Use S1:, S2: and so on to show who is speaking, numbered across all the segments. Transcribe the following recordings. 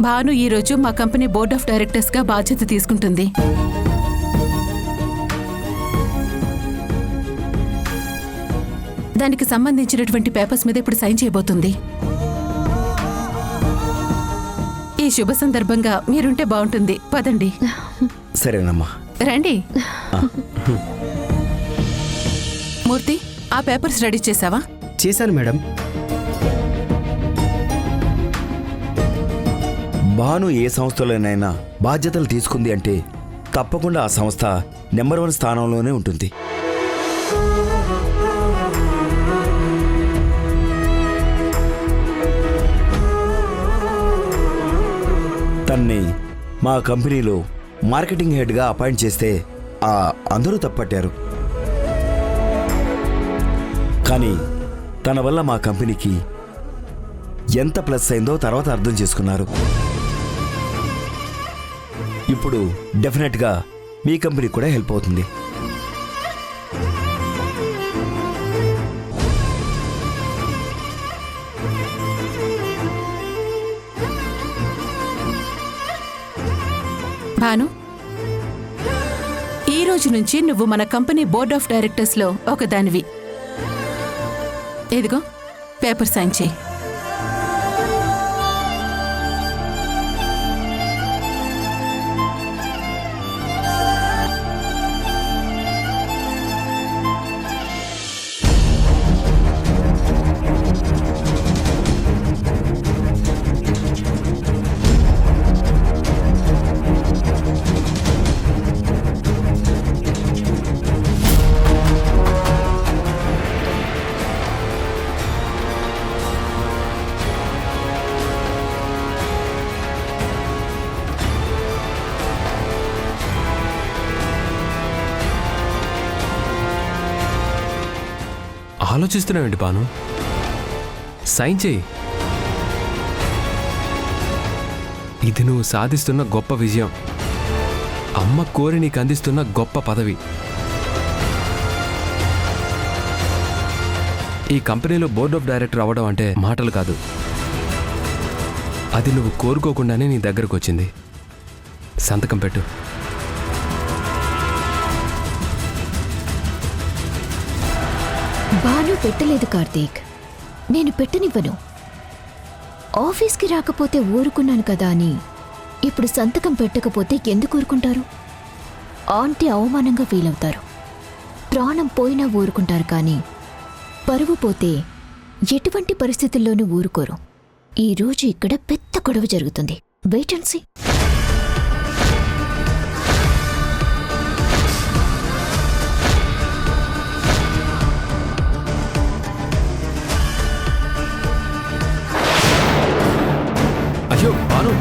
S1: భాను ఈ రోజు మా కంపెనీ బోర్డ్ ఆఫ్ డైరెక్టర్స్ గా బాధ్యత తీసుకుంటుంది. దానికి సంబంధించినటువంటి పేపర్స్ మీద ఇప్పుడు సైన్ చేయబోతుంది. ఈ శుభ సందర్భంగా మీరుంటే బాగుంటుంది. పదండి.
S2: సరేనమ్మా,
S1: రండి. మూర్తి, ఆ పేపర్స్ రెడీ చేసావా?
S3: చేశాను మేడం.
S2: భాను ఏ సంస్థలోనైనా బాధ్యతలు తీసుకుంది అంటే తప్పకుండా ఆ సంస్థ నెంబర్ 1 స్థానంలోనే ఉంటుంది. తన్ని మా కంపెనీలో మార్కెటింగ్ హెడ్గా అపాయింట్ చేస్తే అందరూ తప్పట్టారు. కానీ తన వల్ల మా కంపెనీకి ఎంత ప్లస్ అయిందో తర్వాత అర్థం చేసుకున్నారు. ఇప్పుడు డెఫినెట్గా మీ కంపెనీ కూడా హెల్ప్ అవుతుంది.
S1: భాను, ఈ రోజు నుంచి నువ్వు మన కంపెనీ బోర్డ్ ఆఫ్ డైరెక్టర్స్ లో ఒకదానివి. ఇదిగో పేపర్ సైన్ చేయి.
S4: ఆలోచిస్తున్నావేంటి భాను? సైన్ చేయి. ఇది నువ్వు సాధిస్తున్న గొప్ప విజయం. అమ్మ కోరి నీకు అందిస్తున్న గొప్ప పదవి. ఈ కంపెనీలో బోర్డ్ ఆఫ్ డైరెక్టర్ అవ్వడం అంటే మాటలు కాదు. అది నువ్వు కోరుకోకుండానే నీ దగ్గరకు వచ్చింది. సంతకం పెట్టు.
S5: భాను పెట్టలేదు కార్తీక్, నేను పెట్టనివ్వను. ఆఫీస్కి రాకపోతే ఊరుకున్నాను కదా అని ఇప్పుడు సంతకం పెట్టకపోతే ఎందుకు ఊరుకుంటారు? ఆంటీ అవమానంగా ఫీల్ అవుతారు. ప్రాణం పోయినా ఊరుకుంటారు, కానీ పరువు పోతే ఎటువంటి పరిస్థితుల్లోనూ ఊరుకోరు. ఈరోజు ఇక్కడ పెద్ద గొడవ జరుగుతుంది. Wait and see.
S4: అయ్యో భాను,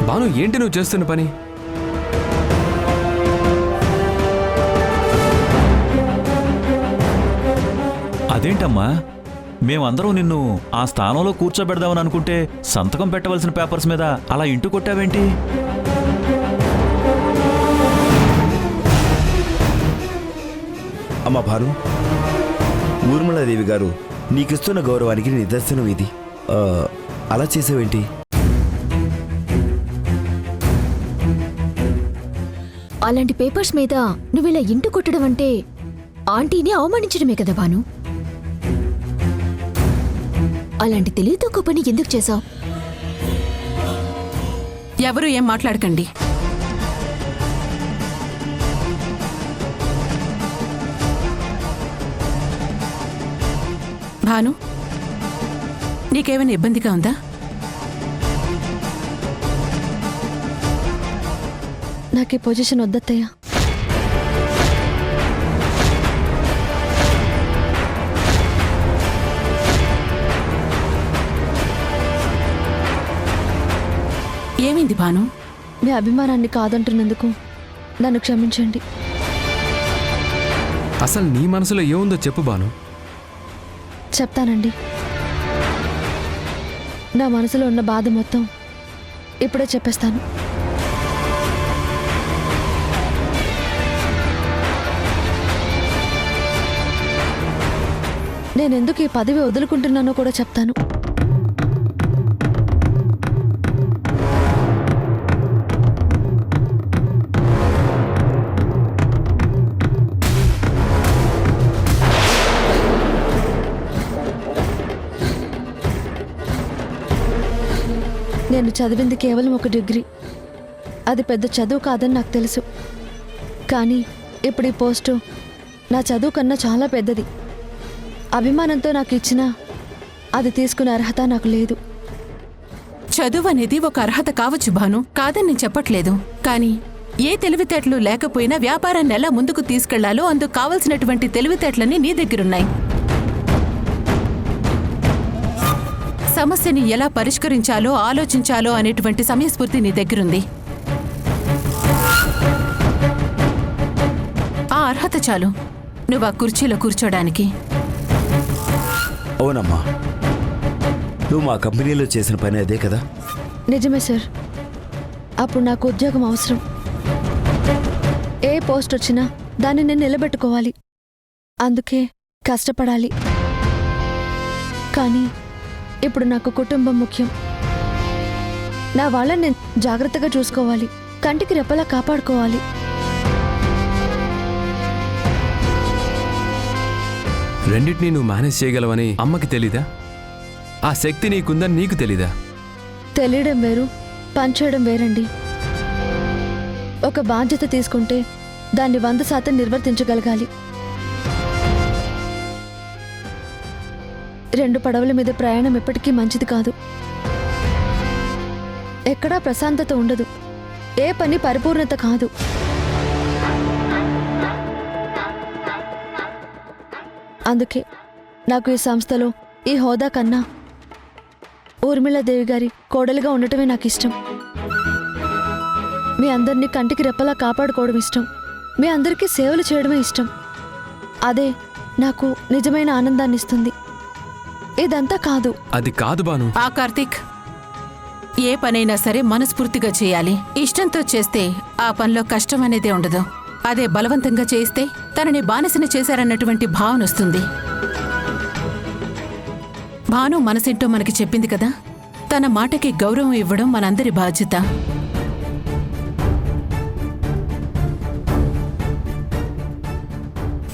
S4: భాను ఏంటి నువ్వు చేస్తున్న పని?
S6: అదేంటమ్మా, మేమందరం నిన్ను ఆ స్థానంలో కూర్చోబెడదామని అనుకుంటే సంతకం పెట్టవలసిన పేపర్స్ మీద అలా ఇంటు కొట్టావేంటి?
S2: అమ్మ భాను, ఊర్మిళాదేవి గారు నీకిస్తున్న గౌరవానికి నిదర్శనం ఇది. అలా చేసావేంటి?
S5: అలాంటి పేపర్స్ మీద నువ్విలా ఇంటు కొట్టడం అంటే ఆంటీని అవమానించడమే కదా భాను. అలాంటి తెలివి తక్కువ పని ఎందుకు చేశావు?
S1: ఎవరు ఏం మాట్లాడకండి. భాను, నీకేమైనా ఇబ్బందిగా ఉందా?
S5: నాకు ఈ పొజిషన్ వద్దత్తయ్యా.
S1: ఏమైంది భాను?
S5: మీ అభిమానాన్ని కాదంటున్నందుకు నన్ను క్షమించండి.
S4: అసలు నీ మనసులో ఏముందో చెప్పు భాను.
S5: చెప్తానండి. నా మనసులో ఉన్న బాధ మొత్తం
S3: ఇప్పుడే చెప్పేస్తాను. నేనెందుకు ఈ పదవి వదులుకుంటున్నానో కూడా చెప్తాను. నేను చదివింది కేవలం ఒక డిగ్రీ. అది పెద్ద చదువు కాదని నాకు తెలుసు. కానీ ఇప్పుడు ఈ పోస్టు నా చదువు కన్నా చాలా పెద్దది. అభిమానంతో నాకు ఇచ్చినా అది తీసుకునే అర్హత నాకు లేదు.
S1: చదువు అనేది ఒక అర్హత కావచ్చు భాను, కాదని నేను చెప్పట్లేదు. కానీ ఏ తెలివితేటలు లేకపోయినా వ్యాపారాన్ని ఎలా ముందుకు తీసుకెళ్లాలో అందుకు కావలసినటువంటి తెలివితేటలన్నీ నీ దగ్గరున్నాయి. సమస్యని ఎలా పరిష్కరించాలో ఆలోచించాలో అనేటువంటి సమయస్ఫూర్తి నీ దగ్గరుంది. ఆ అర్హత చాలు నువ్వు ఆ కుర్చీలో కూర్చోడానికి.
S2: అవునమ్మా, నువ్వు మా కంపెనీలో చేసిన పని అదే కదా?
S3: నిజమే సార్. అప్పుడు నాకు ఉద్యోగం అవసరం. ఏ పోస్ట్ వచ్చినా దాన్ని నేను నిలబెట్టుకోవాలి. అందుకే కష్టపడాలి. కానీ ఇప్పుడు నాకు కుటుంబం ముఖ్యం. నా వాళ్ళని నేను జాగ్రత్తగా చూసుకోవాలి. కంటికి రెప్పలా కాపాడుకోవాలి.
S4: రెండింటినీ నువ్వు మేనేజ్ చేయగలవని అమ్మకి తెలీదా? ఆ శక్తి నీకుందని నీకు తెలీదా?
S3: తెలియడం వేరు, పనిచేయడం వేరండి. ఒక బాధ్యత తీసుకుంటే దాన్ని 100% నిర్వర్తించగలగాలి. 2 పడవల మీద ప్రయాణం ఎప్పటికీ మంచిది కాదు. ఎక్కడా ప్రశాంతత ఉండదు. ఏ పని పరిపూర్ణత కాదు. అందుకే నాకు ఈ సంస్థలో ఈ హోదా కన్నా ఊర్మిళాదేవి గారి కోడలుగా ఉండటమే నాకు ఇష్టం. మీ అందరినీ కంటికి రెప్పలా కాపాడుకోవడం ఇష్టం. మీ అందరికీ సేవలు చేయడమే ఇష్టం. అదే నాకు నిజమైన ఆనందాన్ని ఇస్తుంది. ఇదంతా కాదు.
S4: అది కాదు బాను.
S1: ఆ కార్తీక్, ఏ పనైనా సరే మనస్ఫూర్తిగా చేయాలి. ఇష్టంతో చేస్తే ఆ పనిలో కష్టం అనేదే ఉండదు. అదే బలవంతంగా చేస్తే తనని బానిసని చేశారన్నటువంటి భావన వస్తుంది. భాను మనసేంటో మనకి చెప్పింది కదా, తన మాటకి గౌరవం ఇవ్వడం మనందరి బాధ్యత.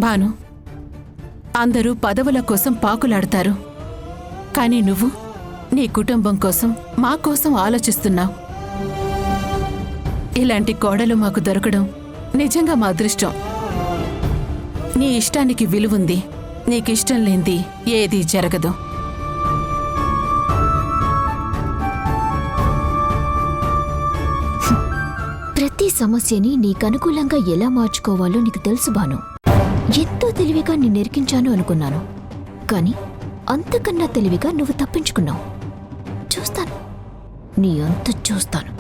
S1: భాను, అందరూ పదవుల కోసం పాకులాడతారు. కానీ నువ్వు నీ కుటుంబం కోసం, మా కోసం ఆలోచిస్తున్నావు. ఇలాంటి కోడలు మాకు దొరకడం నిజంగా మా అదృష్టం. నీ ఇష్టానికి విలువుంది. నీకిష్టం లేనిది ఏదీ జరగదు.
S5: ప్రతి సమస్యని నీకనుకూలంగా ఎలా మార్చుకోవాలో నీకు తెలుసు భాను. ఎంతో తెలివిగా నేను నెరికించాను అనుకున్నాను. కానీ అంతకన్నా తెలివిగా నువ్వు తప్పించుకున్నావు. చూస్తాను, నీ అంత చూస్తాను.